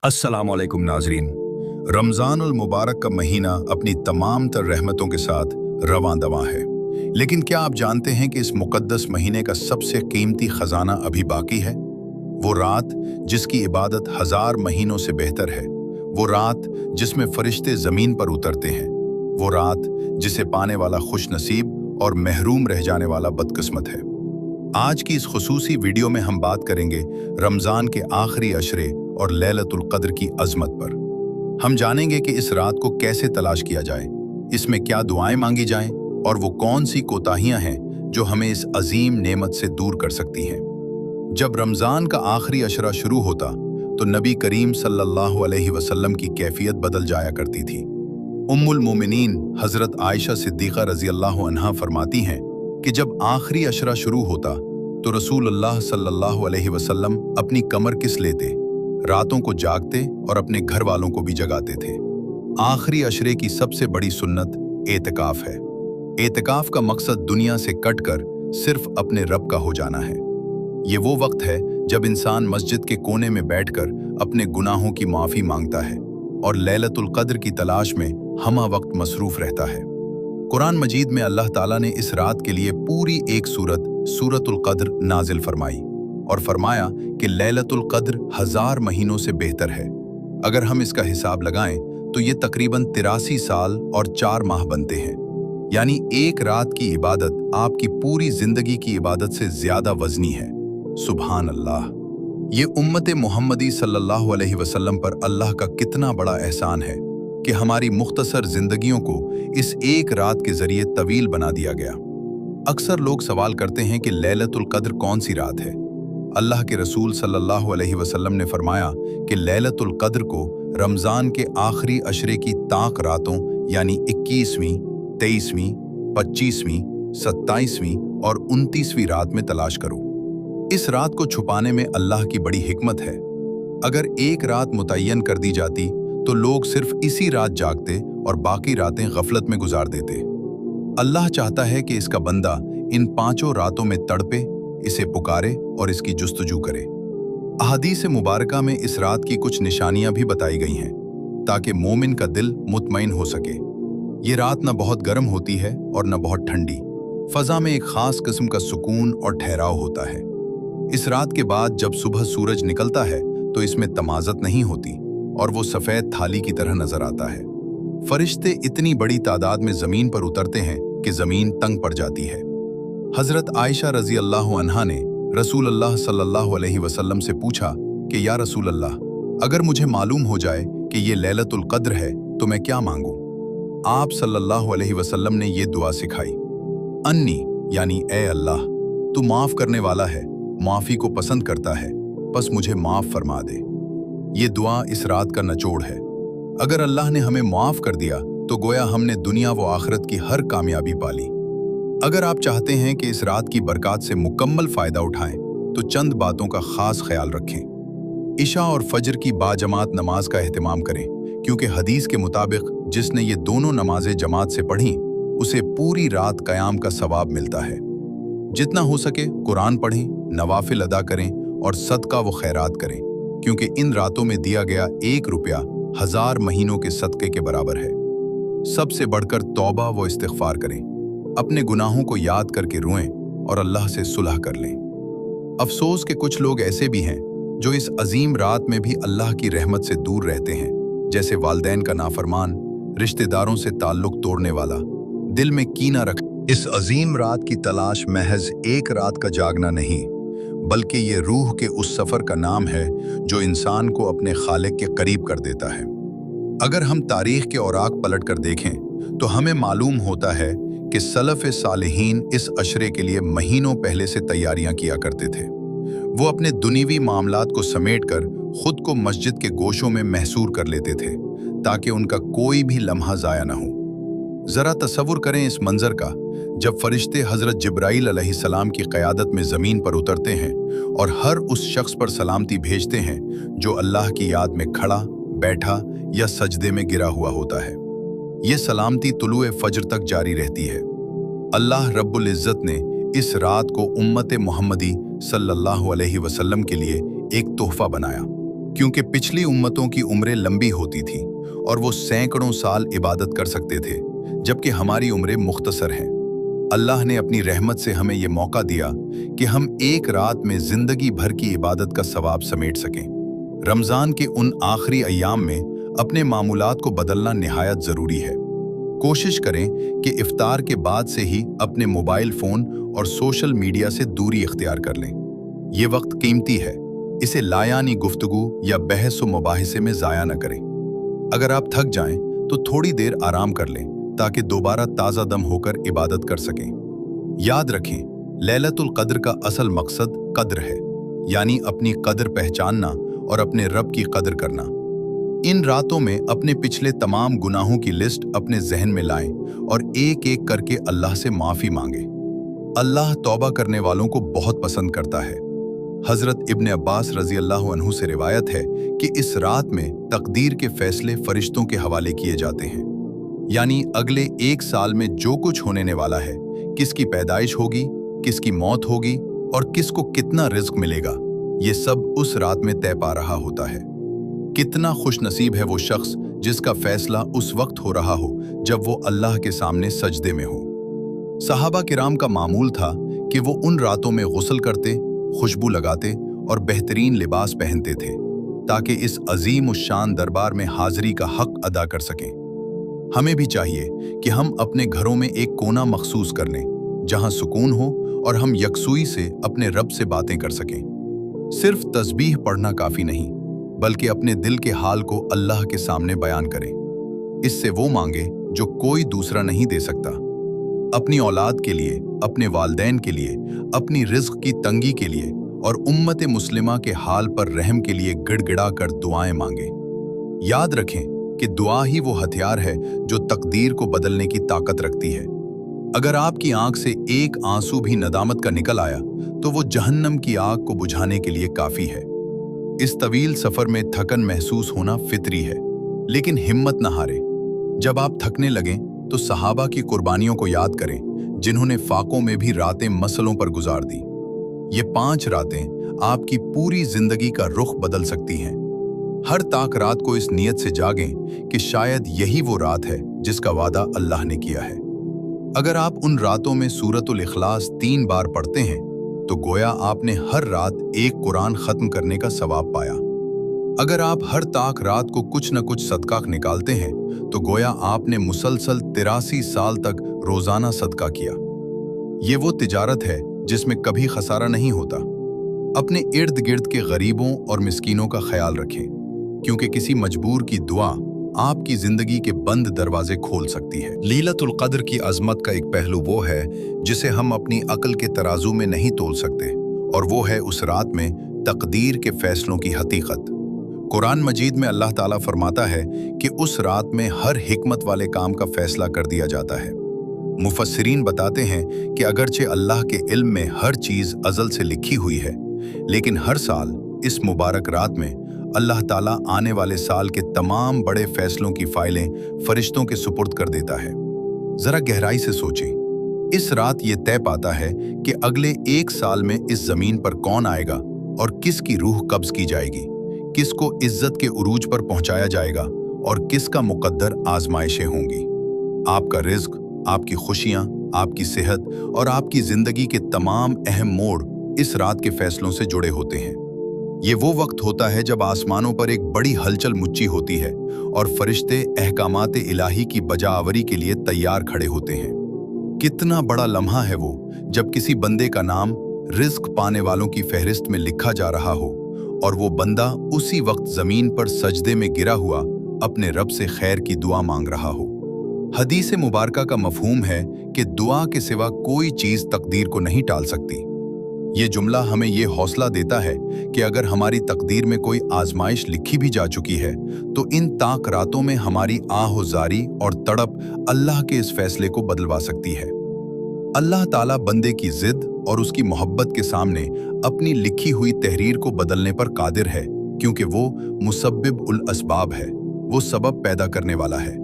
अस्सलाम वालेकुम नाजरीन। रमज़ानुल मुबारक का महीना अपनी तमाम तर रहमतों के साथ रवां दवां है, लेकिन क्या आप जानते हैं कि इस मुक़द्दस महीने का सबसे कीमती ख़जाना अभी बाकी है? वो रात जिसकी इबादत हज़ार महीनों से बेहतर है, वो रात जिसमें फ़रिश्ते ज़मीन पर उतरते हैं, वो रात जिसे पाने वाला खुश नसीब और महरूम रह जाने वाला बदकिस्मत है। आज की इस खुसूसी वीडियो में हम बात करेंगे रमज़ान के आखिरी अशरे और लैलतुल क़द्र की अज़मत पर। हम जानेंगे कि इस रात को कैसे तलाश किया जाए, इसमें क्या दुआएं मांगी जाएं और वो कौन सी कोताहियां हैं जो हमें इस अजीम नेमत से दूर कर सकती हैं। जब रमज़ान का आखिरी अशरा शुरू होता तो नबी करीम सल्लल्लाहु अलैहि वसल्लम की कैफियत बदल जाया करती थी। उम्मुल मोमिनीन हज़रत आयशा सिद्दीक़ा रज़ी अल्लाहु अन्हा फरमाती हैं कि जब आखिरी अशरा शुरू होता तो रसूलुल्लाह सल्लल्लाहु अलैहि वसल्लम अपनी कमर किस लेते, रातों को जागते और अपने घर वालों को भी जगाते थे। आखिरी अशरे की सबसे बड़ी सुन्नत एतिकाफ है। एतिकाफ का मकसद दुनिया से कटकर सिर्फ अपने रब का हो जाना है। ये वो वक्त है जब इंसान मस्जिद के कोने में बैठकर अपने गुनाहों की माफ़ी मांगता है और लैलतुल क़द्र की तलाश में हमा वक्त मसरूफ़ रहता है। कुरान मजीद में अल्लाह ताला ने इस रात के लिए पूरी एक सूरतुल क़द्र नाजिल फरमाई और फरमाया कि लैलतुल क़द्र हज़ार महीनों से बेहतर है। अगर हम इसका हिसाब लगाएं तो ये तकरीबन 83 साल और 4 माह बनते हैं, यानी एक रात की इबादत आपकी पूरी जिंदगी की इबादत से ज्यादा वजनी है। सुभान अल्लाह! ये उम्मत मोहम्मदी सल्लल्लाहु अलैहि वसल्लम पर अल्लाह का कितना बड़ा एहसान है कि हमारी मुख्तसर जिंदगियों को इस एक रात के जरिए तवील बना दिया गया। अक्सर लोग सवाल करते हैं कि लैलतुल क़द्र कौन सी रात है। अल्लाह के रसूल सल्लल्लाहु अलैहि वसल्लम ने फरमाया कि लैलतुल क़द्र को रमज़ान के आखिरी अशरे की ताक रातों यानी 21वीं, 23वीं, 25वीं, 27वीं और 29वीं रात में तलाश करो। इस रात को छुपाने में अल्लाह की बड़ी हिकमत है। अगर एक रात मुतय्यन कर दी जाती तो लोग सिर्फ इसी रात जागते और बाकी रातें गफलत में गुजार देते। अल्लाह चाहता है कि इसका बंदा इन 5 रातों में तड़पे, इसे पुकारे और इसकी जुस्तजू करे। अहादीस मुबारका में इस रात की कुछ निशानियां भी बताई गई हैं ताकि मोमिन का दिल मुतमईन हो सके। ये रात न बहुत गर्म होती है और न बहुत ठंडी। फजा में एक खास किस्म का सुकून और ठहराव होता है। इस रात के बाद जब सुबह सूरज निकलता है तो इसमें तमाज़त नहीं होती और वो सफ़ेद थाली की तरह नजर आता है। फरिश्ते इतनी बड़ी तादाद में ज़मीन पर उतरते हैं कि ज़मीन तंग पड़ जाती है। हज़रत आयशा रज़ी अल्लाहु अन्हा ने रसूलुल्लाह सल्लल्लाहु अलैहि वसल्लम से पूछा कि या रसूल अल्लाह, अगर मुझे मालूम हो जाए कि ये लैलतुल क़द्र है तो मैं क्या मांगूं? आप सल्लल्लाहु अलैहि वसल्लम ने ये दुआ सिखाई, अन्नी यानी ए अल्लाह, तू माफ़ करने वाला है, माफ़ी को पसंद करता है, बस मुझे माफ़ फरमा दे। ये दुआ इस रात का निचोड़ है। अगर अल्लाह ने हमें माफ़ कर दिया तो गोया हमने दुनिया व आखिरत की हर कामयाबी पाली। अगर आप चाहते हैं कि इस रात की बरकत से मुकम्मल फ़ायदा उठाएं तो चंद बातों का ख़ास ख्याल रखें। इशा और फजर की बाजमात नमाज का एहतमाम करें, क्योंकि हदीस के मुताबिक जिसने ये दोनों नमाजें जमात से पढ़ीं उसे पूरी रात क़याम का सवाब मिलता है। जितना हो सके कुरान पढ़ें, नवाफिल अदा करें और सदका व खैरात करें, क्योंकि इन रातों में दिया गया 1 रुपया 1000 महीनों के सदक़े के बराबर है। सबसे बढ़कर तौबा व इस्तिग़फ़ार करें, अपने गुनाहों को याद करके रोएं और अल्लाह से सुलह कर लें। अफसोस के कुछ लोग ऐसे भी हैं जो इस अजीम रात में भी अल्लाह की रहमत से दूर रहते हैं, जैसे वालिदैन का नाफरमान, रिश्तेदारों से ताल्लुक़ तोड़ने वाला, दिल में कीना रख। इस अजीम रात की तलाश महज एक रात का जागना नहीं, बल्कि ये रूह के उस सफ़र का नाम है जो इंसान को अपने खालिक के करीब कर देता है। अगर हम तारीख़ के औराक पलट कर देखें तो हमें मालूम होता है कि सलफ़ सालिहीन इस अशरे के लिए महीनों पहले से तैयारियां किया करते थे। वो अपने दुनियावी मामलात को समेटकर खुद को मस्जिद के गोशों में महसूर कर लेते थे ताकि उनका कोई भी लम्हा ज़ाया न हो। ज़रा तसव्वुर करें इस मंज़र का, जब फरिश्ते हज़रत जिब्राईल अलैहिस्सलाम की क़यादत में ज़मीन पर उतरते हैं और हर उस शख्स पर सलामती भेजते हैं जो अल्लाह की याद में खड़ा, बैठा या सजदे में गिरा हुआ होता है। ये सलामती तुलुए फज्र तक जारी रहती है। अल्लाह रब्बुल इज़्ज़त ने इस रात को उम्मत मोहम्मदी सल्लल्लाहु अलैहि वसल्लम के लिए एक तोहफा बनाया। क्योंकि पिछली उम्मतों की उम्रें लंबी होती थी और वो सैकड़ों साल इबादत कर सकते थे, जबकि हमारी उम्रें मुख्तसर हैं। अल्लाह ने अपनी रहमत से हमें ये मौका दिया कि हम एक रात में जिंदगी भर की इबादत का सवाब समेट सकें। रमज़ान के उन आखिरी अय्याम में अपने मामूलात को बदलना निहायत ज़रूरी है। कोशिश करें कि इफ्तार के बाद से ही अपने मोबाइल फ़ोन और सोशल मीडिया से दूरी इख्तियार कर लें। ये वक्त कीमती है, इसे लायानी गुफ्तगू या बहस व मुबाहिसे में ज़ाया न करें। अगर आप थक जाएं तो थोड़ी देर आराम कर लें ताकि दोबारा ताज़ा दम होकर इबादत कर सकें। याद रखें, लैलतुल क़द्र का असल मकसद कद्र है, यानी अपनी कद्र पहचानना और अपने रब की कद्र करना। इन रातों में अपने पिछले तमाम गुनाहों की लिस्ट अपने जहन में लाएं और एक एक करके अल्लाह से माफ़ी मांगें। अल्लाह तौबा करने वालों को बहुत पसंद करता है। हज़रत इब्न अब्बास रज़ी अल्लाह अन्हु से रिवायत है कि इस रात में तकदीर के फैसले फरिश्तों के हवाले किए जाते हैं, यानी अगले एक साल में जो कुछ होने वाला है, किसकी पैदाइश होगी, किसकी मौत होगी और किसको कितना रिज़्क मिलेगा, ये सब उस रात में तय पा रहा होता है। कितना खुश नसीब है वो शख्स जिसका फैसला उस वक्त हो रहा हो जब वो अल्लाह के सामने सजदे में हो। सहाबा किराम का मामूल था कि वो उन रातों में गुस्ल करते, खुशबू लगाते और बेहतरीन लिबास पहनते थे ताकि इस अजीम उश्शान दरबार में हाजिरी का हक अदा कर सकें। हमें भी चाहिए कि हम अपने घरों में एक कोना मखसूस कर लें जहां सुकून हो और हम यकसुई से अपने रब से बातें कर सकें। सिर्फ तस्बीह पढ़ना काफ़ी नहीं, बल्कि अपने दिल के हाल को अल्लाह के सामने बयान करें। इससे वो मांगे जो कोई दूसरा नहीं दे सकता। अपनी औलाद के लिए, अपने वालदैन के लिए, अपनी रिज़्क की तंगी के लिए और उम्मत मुस्लिमा के हाल पर रहम के लिए गिड़गिड़ा कर दुआएं मांगे। याद रखें कि दुआ ही वो हथियार है जो तकदीर को बदलने की ताकत रखती है। अगर आपकी आंख से एक आंसू भी नदामत का निकल आया तो वो जहन्नम की आग को बुझाने के लिए काफ़ी है। इस तवील सफ़र में थकन महसूस होना फितरी है, लेकिन हिम्मत न हारें। जब आप थकने लगें तो सहाबा की कुर्बानियों को याद करें, जिन्होंने फाकों में भी रातें मसलों पर गुजार दी। ये 5 रातें आपकी पूरी जिंदगी का रुख बदल सकती हैं। हर ताक रात को इस नियत से जागें कि शायद यही वो रात है जिसका वादा अल्लाह ने किया है। अगर आप उन रातों में सूरतुल इखलास 3 बार पढ़ते हैं तो गोया आपने हर रात एक कुरान खत्म करने का सवाब पाया। अगर आप हर ताक रात को कुछ न कुछ सदका निकालते हैं तो गोया आपने मुसलसल 83 साल तक रोजाना सदका किया। ये वो तिजारत है जिसमें कभी खसारा नहीं होता। अपने इर्द गिर्द के गरीबों और मिस्कीनों का ख्याल रखें, क्योंकि किसी मजबूर की दुआ आपकी जिंदगी के बंद दरवाजे खोल सकती है। लैलतुल क़द्र की अजमत का एक पहलू वो है जिसे हम अपनी अक्ल के तराजू में नहीं तोल सकते, और वो है उस रात में तकदीर के फैसलों की हकीकत। कुरान मजीद में अल्लाह ताला फरमाता है कि उस रात में हर हिकमत वाले काम का फैसला कर दिया जाता है। मुफस्सिरीन बताते हैं कि अगरचे अल्लाह के इल्म में हर चीज़ अज़ल से लिखी हुई है, लेकिन हर साल इस मुबारक रात में अल्लाह ताला आने वाले साल के तमाम बड़े फैसलों की फाइलें फरिश्तों के सुपुर्द कर देता है। ज़रा गहराई से सोचें, इस रात ये तय पाता है कि अगले एक साल में इस ज़मीन पर कौन आएगा और किसकी रूह कब्ज़ की जाएगी, किसको इज्जत के उरूज पर पहुंचाया जाएगा और किसका मुकद्दर आजमाइशें होंगी। आपका रिज़्क, आपकी खुशियाँ, आपकी सेहत और आपकी ज़िंदगी के तमाम अहम मोड़ इस रात के फैसलों से जुड़े होते हैं। ये वो वक्त होता है जब आसमानों पर एक बड़ी हलचल मची होती है और फरिश्ते अहकामात इलाही की बजाआवरी के लिए तैयार खड़े होते हैं। कितना बड़ा लम्हा है वो जब किसी बंदे का नाम रिज़्क पाने वालों की फहरिस्त में लिखा जा रहा हो और वो बंदा उसी वक्त ज़मीन पर सजदे में गिरा हुआ अपने रब से खैर की दुआ मांग रहा हो। हदीस मुबारका का मफहूम है कि दुआ के सिवा कोई चीज़ तकदीर को नहीं टाल सकती। ये जुमला हमें ये हौसला देता है कि अगर हमारी तकदीर में कोई आजमाइश लिखी भी जा चुकी है तो इन ताक रातों में हमारी आहोजारी और तड़प अल्लाह के इस फैसले को बदलवा सकती है। अल्लाह ताला बंदे की जिद और उसकी मोहब्बत के सामने अपनी लिखी हुई तहरीर को बदलने पर कादिर है, क्योंकि वो मुसब्बिब उल असबाब है, वो सबब पैदा करने वाला है।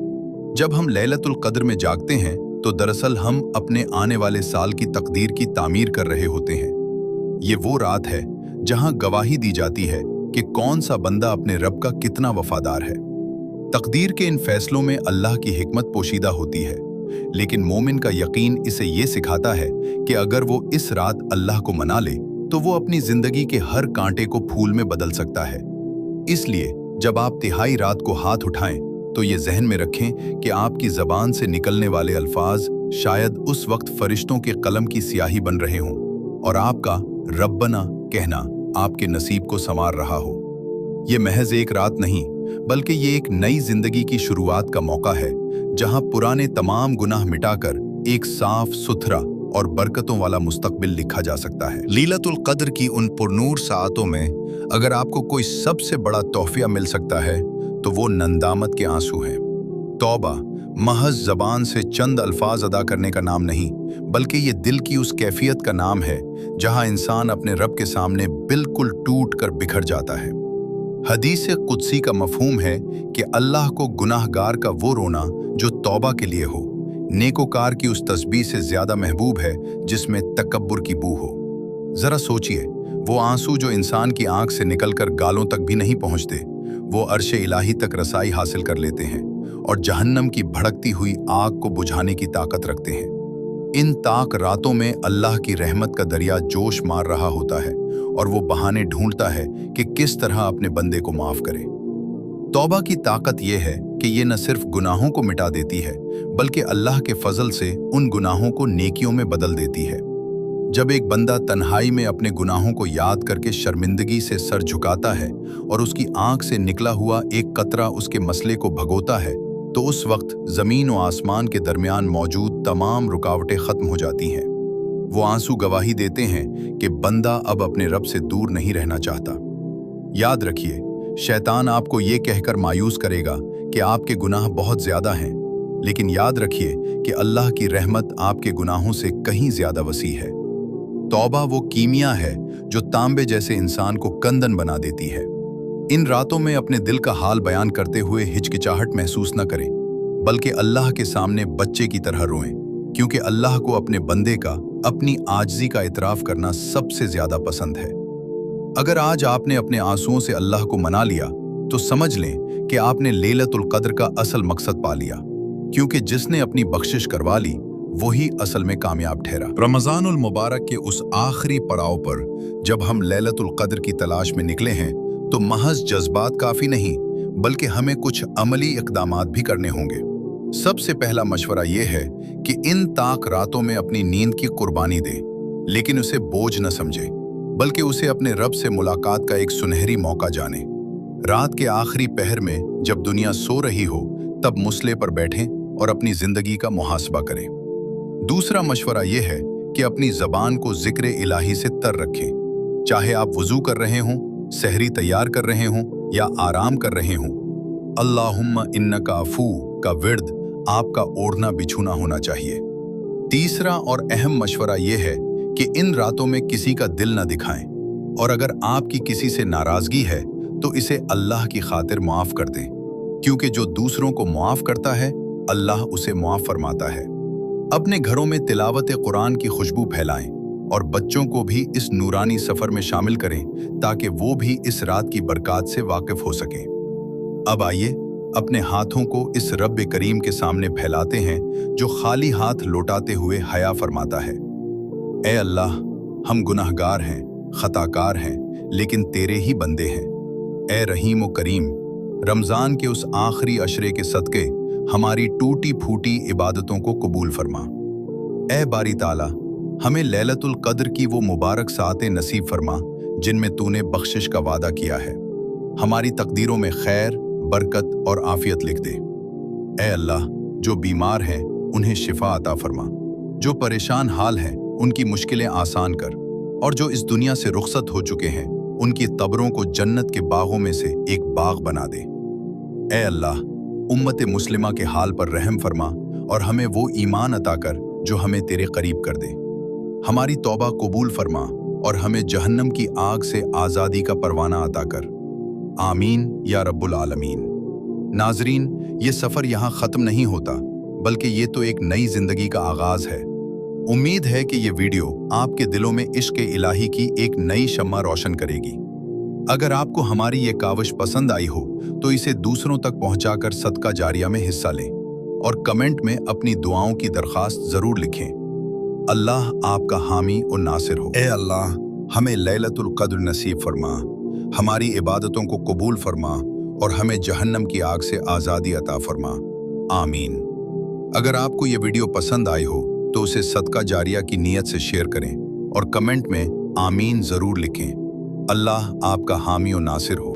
जब हम लैलतुल क़द्र में जागते हैं तो दरअसल हम अपने आने वाले साल की तकदीर की तामीर कर रहे होते हैं। ये वो रात है जहां गवाही दी जाती है कि कौन सा बंदा अपने रब का कितना वफादार है। तकदीर के इन फैसलों में अल्लाह की हिकमत पोशीदा होती है, लेकिन मोमिन का यकीन इसे ये सिखाता है कि अगर वो इस रात अल्लाह को मना ले तो वो अपनी जिंदगी के हर कांटे को फूल में बदल सकता है। इसलिए जब आप तिहाई रात को हाथ उठाएं तो ये जहन में रखें कि आपकी जबान से निकलने वाले अल्फाज शायद उस वक्त फरिश्तों के कलम की स्याही बन रहे हों और आपका रब्बना कहना आपके नसीब को संवार रहा हो। ये महज एक रात नहीं, बल्कि ये एक नई जिंदगी की शुरुआत का मौका है, जहां पुराने तमाम गुनाह मिटाकर एक साफ सुथरा और बरकतों वाला मुस्तकबिल लिखा जा सकता है। लीलतुल कद्र की उन पुरनूर सातों में अगर आपको कोई सबसे बड़ा तोहफा मिल सकता है तो वो नंदामत के आंसू हैं। तौबा महज जबान से चंद अल्फाज अदा करने का नाम नहीं, बल्कि ये दिल की उस कैफियत का नाम है जहां इंसान अपने रब के सामने बिल्कुल टूट कर बिखर जाता है। हदीस कुदसी का मफहूम है कि अल्लाह को गुनाहगार का वो रोना जो तौबा के लिए हो, नेकोकार की उस तस्बीह से ज्यादा महबूब है जिसमें तकब्बुर की बू हो। जरा सोचिए, वो आंसू जो इंसान की आंख से निकलकर गालों तक भी नहीं पहुंचते, वो अर्श इलाही तक रसाई हासिल कर लेते हैं और जहन्नम की भड़कती हुई आग को बुझाने की ताकत रखते हैं। इन ताक रातों में अल्लाह की रहमत का दरिया जोश मार रहा होता है और वो बहाने ढूंढता है कि किस तरह अपने बंदे को माफ करे। तौबा की ताकत यह है कि ये न सिर्फ गुनाहों को मिटा देती है, बल्कि अल्लाह के फजल से उन गुनाहों को नेकियों में बदल देती है। जब एक बंदा तन्हाई में अपने गुनाहों को याद करके शर्मिंदगी से सर झुकाता है और उसकी आंख से निकला हुआ एक कतरा उसके मसले को भगोता है, तो उस वक्त जमीन और आसमान के दरमियान मौजूद तमाम रुकावटें खत्म हो जाती हैं। वो आंसू गवाही देते हैं कि बंदा अब अपने रब से दूर नहीं रहना चाहता। याद रखिए, शैतान आपको ये कहकर मायूस करेगा कि आपके गुनाह बहुत ज्यादा हैं, लेकिन याद रखिए कि अल्लाह की रहमत आपके गुनाहों से कहीं ज्यादा वसी है। तौबा वो कीमिया है जो तांबे जैसे इंसान को कंदन बना देती है। इन रातों में अपने दिल का हाल बयान करते हुए हिचकिचाहट महसूस न करें, बल्कि अल्लाह के सामने बच्चे की तरह रोएं, क्योंकि अल्लाह को अपने बंदे का अपनी आजिज़ी का इतराफ करना सबसे ज्यादा पसंद है। अगर आज आपने अपने आंसुओं से अल्लाह को मना लिया तो समझ लें कि आपने लैलतुल कद्र का असल मकसद पा लिया, क्योंकि जिसने अपनी बख्शिश करवा ली वही असल में कामयाब ठहरा। रमजानुल मुबारक के उस आखिरी पड़ाव पर जब हम लैलतुल कद्र की तलाश में निकले हैं तो महज जज्बात काफी नहीं, बल्कि हमें कुछ अमली इक़दामात भी करने होंगे। सबसे पहला मशवरा यह है कि इन ताक रातों में अपनी नींद की कुर्बानी दें, लेकिन उसे बोझ न समझें, बल्कि उसे अपने रब से मुलाकात का एक सुनहरी मौका जाने। रात के आखिरी पहर में जब दुनिया सो रही हो तब मुसले पर बैठें और अपनी जिंदगी का मुहासबा करें। दूसरा मशवरा यह है कि अपनी जबान को जिक्र इलाही से तर रखें, चाहे आप वुजू कर रहे हों, सहरी तैयार कर रहे हों या आराम कर रहे हों। अल्लाहुम्मा इन्नका अफू का विर्द आपका ओढ़ना बिछूना होना चाहिए। तीसरा और अहम मशवरा यह है कि इन रातों में किसी का दिल न दिखाएं, और अगर आपकी किसी से नाराजगी है तो इसे अल्लाह की खातिर माफ कर दें, क्योंकि जो दूसरों को माफ करता है अल्लाह उसे माफ फरमाता है। अपने घरों में तिलावत कुरान की खुशबू फैलाएं और बच्चों को भी इस नूरानी सफर में शामिल करें ताकि वो भी इस रात की बरकत से वाकिफ हो सकें। अब आइए अपने हाथों को इस रब करीम के सामने फैलाते हैं जो खाली हाथ लौटाते हुए हया फरमाता है। ए अल्लाह, हम गुनाहगार हैं, खताकार हैं, लेकिन तेरे ही बंदे हैं। ए रहीम व करीम, रमज़ान के उस आखिरी अशरे के सदक़े हमारी टूटी फूटी इबादतों को कबूल फरमा। ए बारी ताला, हमें लैलतुल कद्र की वो मुबारक सातें नसीब फरमा जिनमें तूने बख्शिश का वादा किया है। हमारी तकदीरों में खैर, बरकत और आफियत लिख दे। ए अल्लाह, जो बीमार हैं उन्हें शिफा अता फरमा, जो परेशान हाल हैं उनकी मुश्किलें आसान कर, और जो इस दुनिया से रुखसत हो चुके हैं उनकी कब्रों को जन्नत के बागों में से एक बाग बना दे। ए अल्लाह, उम्मत मुस्लिमा के हाल पर रहम फरमा और हमें वो ईमान अता कर जो हमें तेरे करीब कर दे। हमारी तौबा कबूल फरमा और हमें जहन्नम की आग से आज़ादी का परवाना अता कर। आमीन या रब्बुल आलमीन। नाजरीन, ये सफ़र यहाँ ख़त्म नहीं होता, बल्कि ये तो एक नई ज़िंदगी का आगाज़ है। उम्मीद है कि ये वीडियो आपके दिलों में इश्क़ इलाही की एक नई शम्मा रोशन करेगी। अगर आपको हमारी ये काविश पसंद आई हो तो इसे दूसरों तक पहुंचाकर सदका जारिया में हिस्सा लें और कमेंट में अपनी दुआओं की दरख्वास्त जरूर लिखें। अल्लाह आपका हामी और नासिर हो। ए अल्लाह, हमें लैलतुल क़द्र नसीब फरमा, हमारी इबादतों को कबूल फरमा और हमें जहन्नम की आग से आज़ादी अता फरमा। आमीन। अगर आपको ये वीडियो पसंद आई हो तो उसे सदका जारिया की नीयत से शेयर करें और कमेंट में आमीन ज़रूर लिखें। अल्लाह आपका हामी और नासिर हो।